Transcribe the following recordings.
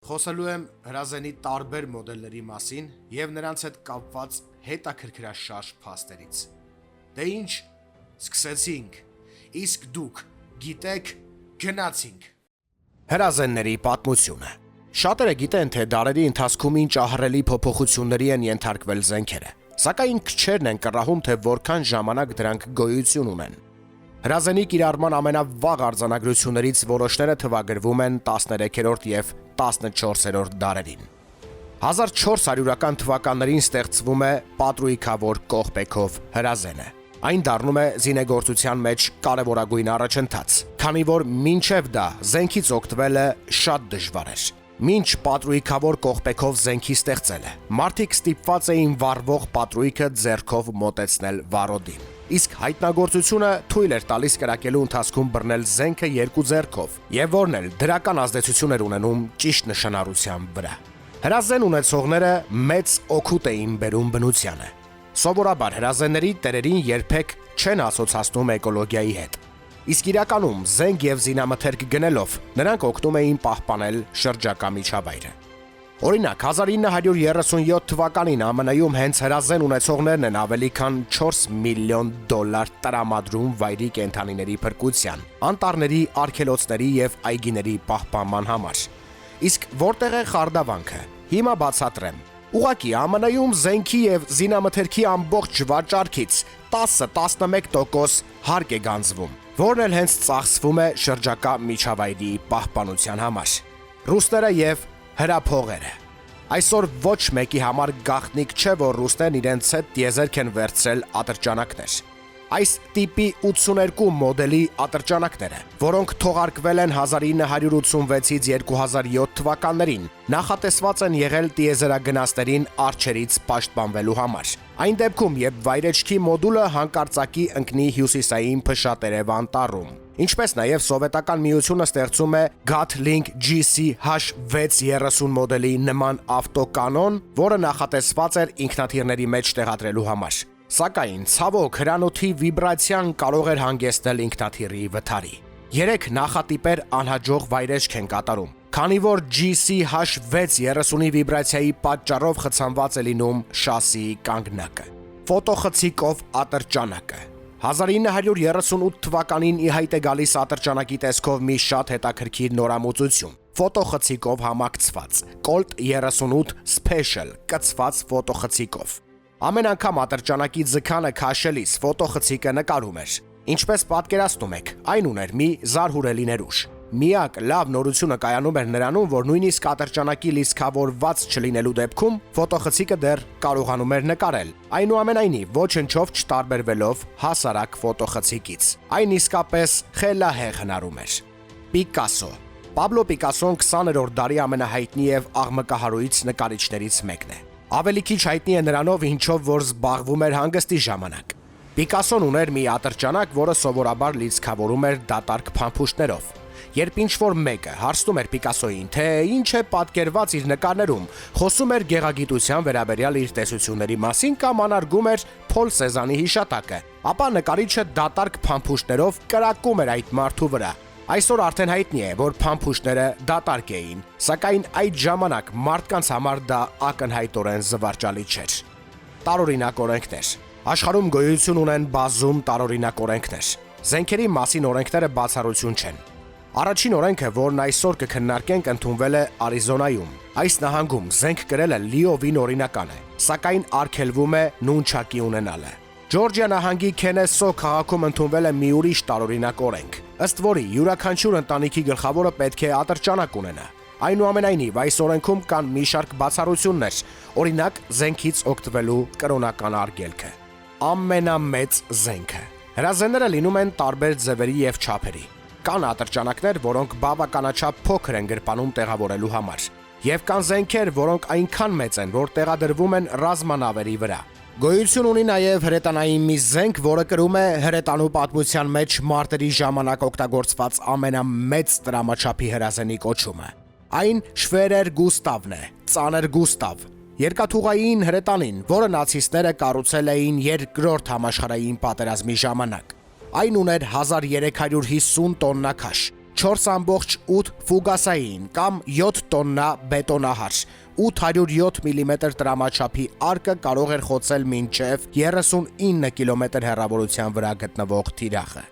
Խոսելու եմ հրազենի տարբեր մոդելների մասին եւ նրանց հետ կապված հետաքրքրաշարժ փաստերից։ Դե ինչ, սկսեցինք, իսկ դուք գիտեք, գնացինք։ Հրազենների պատմությունը։ Շատերը գիտեն, թե դարերի ընթացքում ինչ ահռելի փոփոխությունների են ենթարկվել զենքերը, սակայն քչերն են կռահում, թե որքան ժամանակ դրանք գոյություն ունեն։ Հրազենի կիրառման ամենավաղ արձանագրություններից որոշները թվագրվում են 13-րդ եւ 14-րդ դարերին։ 1400-ական թվականներին ստեղծվում է պատրույքավոր կողպեքով հրազենը։ Այն դառնում է զինեգործության մեջ կարևորագույն առաջընթաց, քանի որ մինչև դա զենքից օգտվելը շատ դժվար էր։ Մինչ պատրույքավոր կողպեքով զենքի ստեղծելը, մարդիկ ստիպված էին վառվող պատրույքը ձեռքով մոտեցնել վառոդին։ Իսկ հայտնագործությունը թույլ էր տալիս կրակելու ընթացքում բռնել զենքը երկու ձեռքով, եւ որն էլ դրական ազդեցություն էր ունենում ճիշտ նշանառության վրա։ Հրազեն ունեցողները մեծ օգուտ էին բերում բնությանը։ Սովորաբար հրազենների տերերին երբեք չեն ասոցացնում էկոլոգիայի հետ։ Իսկ իրականում զենք եւ զինամթերք գնելով նրանք օգնում էին պահպանել շրջակա միջավայրը։ Օրինակ 1937 թվականին ԱՄՆ-ում հենց հրազեն ունեցողներն են ավելի քան $4 միլիոն տրամադրում վայրի կենդանիների փրկության, անտառների, արգելոցների եւ այգիների պահպանման համար։ Իսկ որտեղ է խարդավանքը։ Հիմա բացատրեմ։ Ուղղակի ԱՄՆ-ում զենքի եւ զինամթերքի ամբողջ վաճառքից 10-11% հարկ է գանձվում, որն էլ հենց ծախսվում է շրջակա միջավայրի պահպանության համար։ Ռուսները եւ հրափողերը։ Այսօր ոչ մեկի համար գաղտնիք չէ, որ ռուսներն իրենց հետ տիեզերք են վերցրել ատրճանակներ։ Այս տիպի 82 մոդելի ատրճանակները, որոնք թողարկվել են 1986-ից 2007 թվականներին, նախատեսված են եղել տիեզերագնացներին արջերից պաշտպանվելու համար։ Այն դեպքում, երբ վայրեջքի մոդուլը հանկարծակի ընկնի հյուսիսային փշատերև անտառում։ Ինչպես նաև Սովետական միությունը ստեղծում է Gatling GC-H630 մոդելի նման ավտոկանոն, որը նախատեսված էր ինքնաթիռների մեջ տեղադրելու համար։ Սակայն ցավոք հրանոթի վիբրացիան կարող էր հանգեցնել ինքնաթիռի վթարի։ 3 նախատիպեր անհաջող վայրեջք են կատարում, քանի որ GC-H630-ի վիբրացիայի պատճառով խցանված է լինում շասիի կանգնակը։ Ֆոտոխցիկով ատրճանակը 1938 թվականին ի հայտ է գալիս ատրճանակի տեսքով մի շատ հետաքրքիր նորամուծություն՝ ֆոտոխցիկով համակցված Colt 38 Special կցված ֆոտոխցիկով։ Ամեն անգամ ատրճանակի ձգանը քաշելիս ֆոտոխցիկը նկարում էր։ Ինչպես պատկերացնում եք, այն ուներ մի զարհուրելի ներուժ։ Միակ լավ նորությունը կայանում էր նրանում, որ նույնիսկ ատրճանակի լիցքավորված չլինելու դեպքում ֆոտոխցիկը դեռ կարողանում էր նկարել, այնուամենայնիվ ոչնչով չտարբերվելով հասարակ ֆոտոխցիկից։ Այն իսկապես խելահեղ հնարում էր։ Պիկասո։ Պաբլո Պիկասոն 20-րդ դարի ամենահայտնի եւ աղմկահարույց նկարիչներից մեկն է։ Ավելի քիչ հայտնի է նրանով, ինչով որ զբաղվում էր հանգստի ժամանակ։ Պիկասոն ուներ մի ատրճանակ, որը սովորաբար լիցքավորում էր դատարկ փամփուշտներով։ Երբ ինչ-որ մեկը հարցնում էր Պիկասոյին, թե ինչ է պատկերված իր նկարներում, խոսում էր գեղագիտության վերաբերյալ իր տեսությունների մասին կամ անարգում էր Փոլ Սեզանի հիշատակը, ապա նկարիչը դատարկ փամփուշտներով կրակում էր այդ մարդու վրա։ Այսօր արդեն հայտնի է, որ փամփուշտները դատարկ էին, սակայն այդ ժամանակ մարդկանց համար դա ակնհայտորեն զվարճալի չէր։ Տարօրինակ օրենքներ։ Աշխարհում գոյություն ունեն բազում տարօրինակ օրենքներ։ Զենքերի մասին օրենքները բացառություն չեն։ Առաջին օրենքը, որն այսօր կքննարկենք, ընդունվել է Արիզոնայում։ Այս նահանգում զենք կրելը լիովին օրինական է, սակայն արգելվում է նունչակի ունենալը։ Ջորջիա նահանգի Քենեսո քաղաքում ընդունվել է մի ուրիշ տարօրինակ օրենք, ըստ որի յուրաքանչյուր ընտանիքի գլխավորը պետք է ատրճանակ ունենա։ Այնուամենայնիվ, այս օրենքում կան մի շարք բացառություններ, օրինակ զենքից օգտվելու կրոնական արգելքը։ Ամենամեծ զենքը։ Հրազենները լինում են տարբեր ձևերի եւ չափերի։ Կան ատրճանակներ, որոնք բավականաչափ փոքր են գրպանում տեղավորելու համար, եւ կան զենքեր, որոնք այնքան մեծ են, որ տեղադրվում են ռազմանավերի վրա։ Գոյություն ունի նաև հրետանային մի զենք, որը կրում է հրետանու պատմության մեջ մարտերի ժամանակ օգտագործված ամենամեծ տրամաչափի հրազենի կոչումը։ Այն Շվերեր Գուստավն է, ծանր Գուստավ, երկաթուղային հրետանին, որը նացիստները կառուցել էին Երկրորդ համաշխարհային պատերազմի ժամանակ։ Այն ուներ 1350 տոննա քաշ, 4.8 ֆուգասային կամ 7 տոննա բետոնահար, 807 մմ տրամաչափի արկը կարող էր խոցել մինչև 39 կմ հեռավորության վրա գտնվող թիրախը։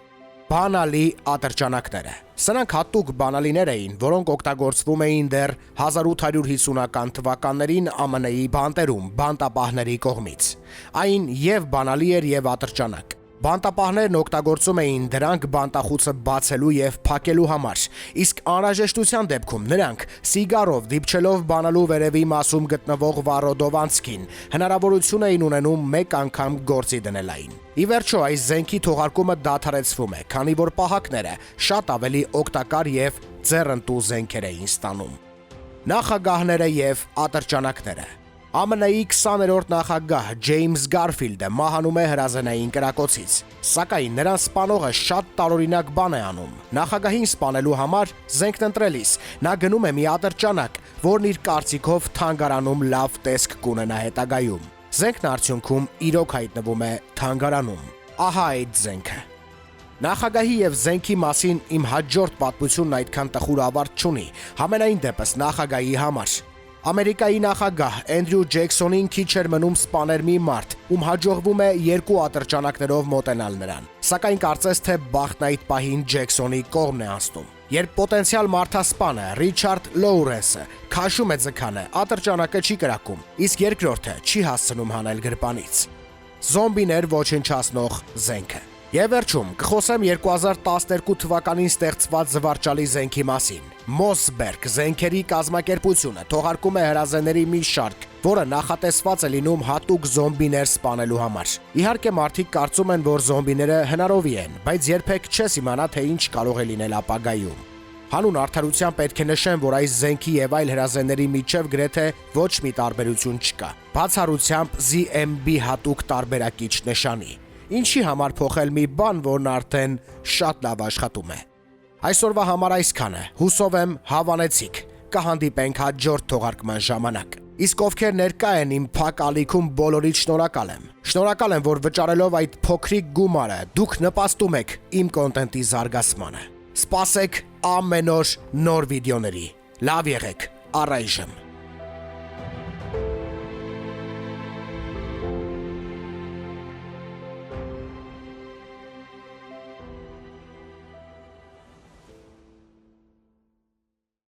Բանալի ատրճանակները։ Սրանք հատուկ բանալիներ էին, որոնք օգտագործվում էին դեռ 1850-ական թվականներին ԱՄՆ-ի բանտերում բանտապահների կողմից։ Այն եւ բանալի էր եւ ատրճանակ։ Բանտապահներն օգտագործում էին դրանք բանտախուցը բացելու եւ փակելու համար, իսկ անհրաժեշտության դեպքում նրանք սիգարով դիպչելով բանալու վերևի մասում գտնվող վառոդով անցքին հնարավորություն էին ունենում մեկ անգամ գործի դնել այն։ Ի վերջո այս զենքի թողարկումը դադարեցվում է, քանի որ պահակները շատ ավելի օգտակար եւ ձեռընտու զենքեր էին ստանում։ Նախագահները եւ ատրճանակները։ ԱՄՆ-ի 20-րդ նախագահ Ջեյմս Գարֆիլդը մահանում է հրազենային կրակոցից, սակայն նրան սպանողը շատ տարօրինակ բան է անում։ Նախագահին սպանելու համար զենքն ընտրելիս նա գնում է մի ատրճանակ, որն իր կարծիքով թանգարանում լավ տեսք կունենա հետագայում։ Զենքն արդյունքում իրոք հայտնվում է թանգարանում։ Ահա այդ զենքը։ Նախագահի եւ զենքի մասին իմ հաջորդ պատմությունն այդքան տխուր ավարտ չունի, համենայն դեպս նախագահի համար։ Ամերիկայի նախագահ Էնդրյու Ջեքսոնին քիչ էր մնում սպաներ մի մարդ, ում հաջողվում է 2 ատրճանակներով մոտենալ նրան։ Սակայն կարծես թե բախտն այդ պահին Ջեքսոնի կողմն է անցնում։ Երբ պոտենցիալ մարդասպանը Ռիչարդ Լոուրենսը քաշում է ձգանը, ատրճանակը չի կրակում, իսկ երկրորդը չի հասցնում հանել գրպանից։ Զոմբիներ ոչնչացնող զենքը։ Եվ վերջում կխոսեմ 2012 թվականին ստեղծված զվարճալի զենքի մասին։ Մոսբերգ զենքերի կազմակերպությունը թողարկում է հրազենների մի շարք, որը նախատեսված է լինում հատուկ զոմբիներ սպանելու համար։ Իհարկե մարդիկ կարծում են, որ զոմբիները հնարովի են, բայց երբեք չես իմանա, թե ինչ կարող է լինել ապագայում։ Հանուն արդարության պետք է նշեմ, որ այս զենքի եւ այլ հրազենների միջև գրեթե ոչ մի տարբերություն չկա, բացառությամբ ZMB հատուկ տարբերակիչ նշանի։ Ինչի համար փոխել մի բան, որն արդեն շատ լավ աշխատում է։ Այսօրվա համար այսքանը։ Հուսով եմ հավանեցիք։ Կհանդիպենք հաջորդ թողարկման ժամանակ։ Իսկ ովքեր ներկա են իմ փակ ալիքում, բոլորիդ շնորհակալ եմ։ Շնորհակալ եմ, որ վճարելով այդ փոքրիկ գումարը դուք նպաստում եք իմ կոնտենտի զարգացմանը։ Սպասեք ամեն օր նոր վիդեոների։ Լավ եղեք, առայժմ։